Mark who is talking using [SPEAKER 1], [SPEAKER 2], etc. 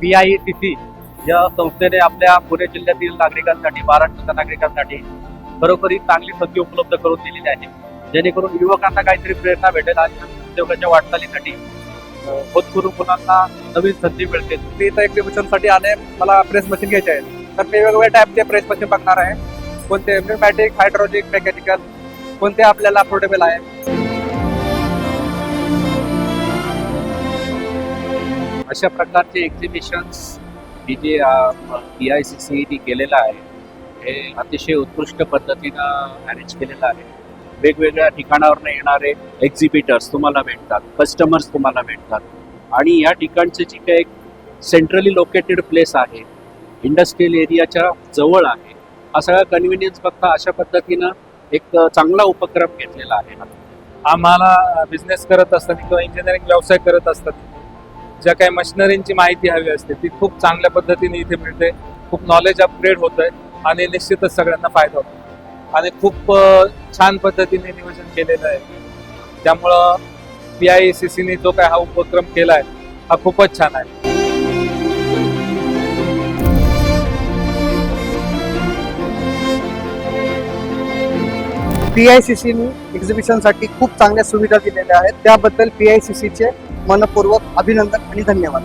[SPEAKER 1] PIECC या संस्थेने आपल्या पुणे जिल्ह्यातील नागरिकांसाठी, महाराष्ट्राच्या नागरिकांसाठी खरोखर चांगली संधी उपलब्ध करून दिलेली आहे, जेणेकरून युवकांना काहीतरी प्रेरणा भेटेल आणि उद्योगाच्या वाटचालीसाठी होतकरू मुलांना नवीन संधी मिळते.
[SPEAKER 2] मी इथं एक्झिबिशनसाठी आले, मला प्रेस मशीन घ्यायचे आहेत, तर मी वेगवेगळ्या टाईपचे प्रेस मशीन बघणार आहे. कोणते न्यूमॅटिक, हायड्रोलिक, मेकॅनिकल, कोणते आपल्याला अफोर्डेबल आहे.
[SPEAKER 3] अशा प्रकारचे एक्झिबिशन्स जे PICC केलेलं आहे हे अतिशय उत्कृष्ट पद्धतीनं मॅनेज केलेलं आहे. वेगवेगळ्या ठिकाणावरून येणारे एक्झिबिटर्स तुम्हाला भेटतात, कस्टमर्स तुम्हाला भेटतात आणि या ठिकाणचे जी काही एक सेंट्रली लोकेटेड प्लेस आहे, इंडस्ट्रियल एरियाच्या जवळ आहे, हा सगळा कन्व्हिनियन्स बघता अशा पद्धतीनं एक चांगला उपक्रम घेतलेला आहे.
[SPEAKER 4] आम्हाला बिझनेस करत असताना किंवा इंजिनिअरिंग व्यवसाय करत असताना ज्या काही मशिनरींची माहिती हवी असते ती खूप चांगल्या पद्धतीने इथे मिळते. खूप नॉलेज अपग्रेड होत आहे आणि निश्चितच सगळ्यांना फायदा होतो आणि खूप छान पद्धतीने नियोजन केलेलं आहे. त्यामुळं PICCने जो काय हा उपक्रम केला आहे हा खूपच छान आहे.
[SPEAKER 2] PICCने एक्झिबिशनसाठी खूप चांगल्या सुविधा दिलेल्या आहेत, त्याबद्दल PICCचे मनपूर्वक अभिनंदन आणि धन्यवाद.